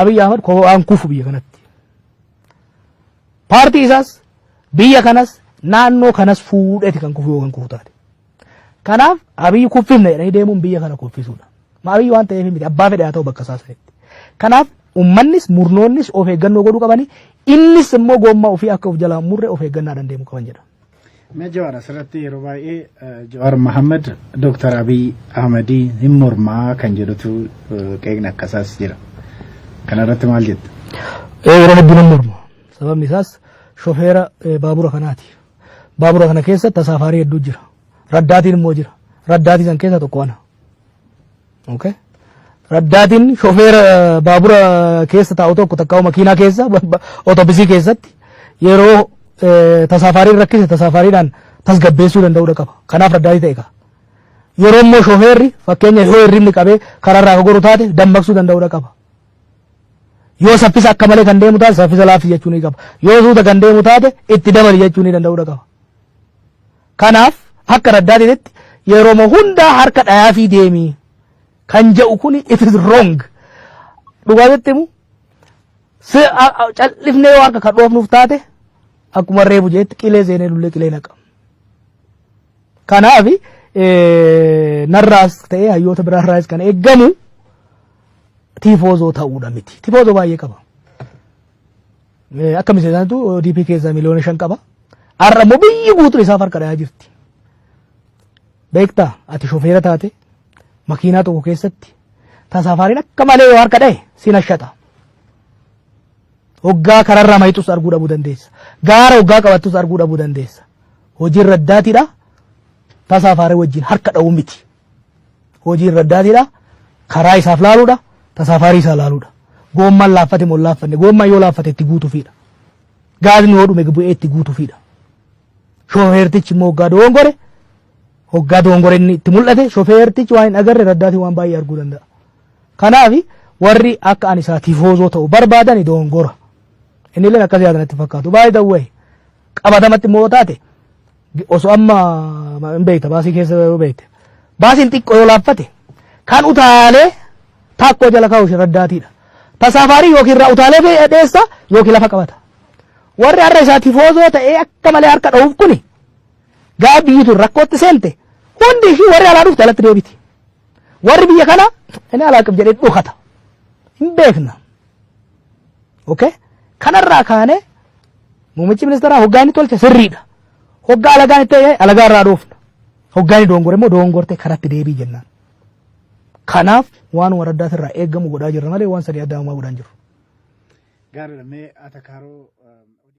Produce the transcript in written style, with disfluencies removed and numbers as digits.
Abiy Ahmed ko'aan kufu biyya kanatti. Paartii isaas biyya kanas naannoo kanas fuudheeti kan kufu yookaan kufu taate. Kanaaf Abiy kuffifne jedhanii deemuun biyya kana kuffisuudha. Ma Abiy waan ta'eef miti abbaa fedhe haa ta'u bakka isaa sanitti. Kanaaf ummannis murnoonnis of eeggannoo godhuu qabanii innis immoo gommaa ofii akka of jalaa murre of eeggannaadhaan deemuu qaban jedha. Mee Jawaar asirratti yeroo baay'ee Jawaar Mohaammed Dr. Abiy Ahmed hin mormaa kan jedhutu qeeqni akkasaas jira. Kana irratti maal jetta? Yeroo hedduu nan morma. Sababni isaas shofeera baabura kanaati. Baabura kana keessa tasaafarii hedduu jira. Raddaatiin immoo jira. Raddaatii san keessa tokko ana. Okay? Raddaatiin shofeera baabura keessa taa'u tokko takkaa'u makiinaa keessa otoobisii keessatti yeroo tasaafariin rakkise tasaafariidhaan tasgabbeessuu danda'uudha qaba. Kanaaf raddaatii ta'e qaba. Yeroo immoo shofeerri fakkeenya yoo hirribni qabee karaarraa akka goru taate dammaqsuu danda'uudha qaba. Yoo saffisa akka malee kan deemu taate saffisa laaffii jechuu ni qaba. Yoo suuta kan deemu taate itti dabali jechuu ni danda'uudha qaba. Kanaaf akka raddaatiitti yeroo hundaa harka dhayaafii deemii kan jedhu kun it is wrong. Dhugaatitti immoo callifnee yoo harka kan dhoofnuuf taate akkuma reebu jeetti qilee seenee lullee qilee naqa. Kanaaf narraas ta'ee hayyoota biraarraas kan eeggamu tifoozoo ta'uudha miti. Tifoozoo baay'ee qaba. Akka miseensaatu ODP keessaa miliyoona 5 qaba. Har'a immoo biyyi guutuu isaaf harka dhayaa jirti. Beektaa ati shofeera taate makiinaa tokko keessatti tasaafariin akka malee yoo harka dhaye si nashata. Hoggaa kararraa mayitus arguu dhabuu dandeessa. Gaara hoggaa qabattus arguu dhabuu dandeessa. Hojiin raddaatiidha. Tasaafarii wajjin harka dha'uu miti. Hojiin raddaatiidha. Karaa isaaf laaluudha. Tasaafarii isaa laaluudha. Goomman laaffate moo laaffanne goomman yoo laaffate itti guutuufidha. Gaazni yoo dhume bu'ee itti guutuufidha. Shofeertichi immoo hoggaa dongore inni itti mul'ate shofeertichi waan hin agarre raddaatii waan baay'ee arguu danda'a. Kanaaf warri akka ani isaa tifoozoo ta'u barbaadan dongora. Inni illee akkas yaadanatti fakkaatu baay'ee ta'uu qabatamatti immoo taate osoo amma hin beekta baasii keessa yoo beekte baasiin xiqqoo yoo laaffate kan utaalee taakkoo jala kaa'u raddaatiidha. Tasaafarii yookiin irraa utaalee dheessa yookiin lafa qabata. Warri har'a isaa tifoozoo ta'ee akka malee harka dha'uuf kuni gaa biyyitu rakkootti seente hundi ishii warri alaa dhufte alatti deebiti. Warri biyya kana inni alaaqib jedhee dhokata. Hin beekna. Okay? Kanarraa kaane muummichi ministeeraa hoggaa inni tolche sirriidha. Hoggaa alagaan itti ta'e alagaa irraa dhoofna. Hoggaa inni dongore immoo dongorte karatti deebii jennaan. Kanaaf waan waraddaas irraa eeggamu godhaa jirra malee waan sadii adda godhan jiru. Gaariidha mee atakaaroo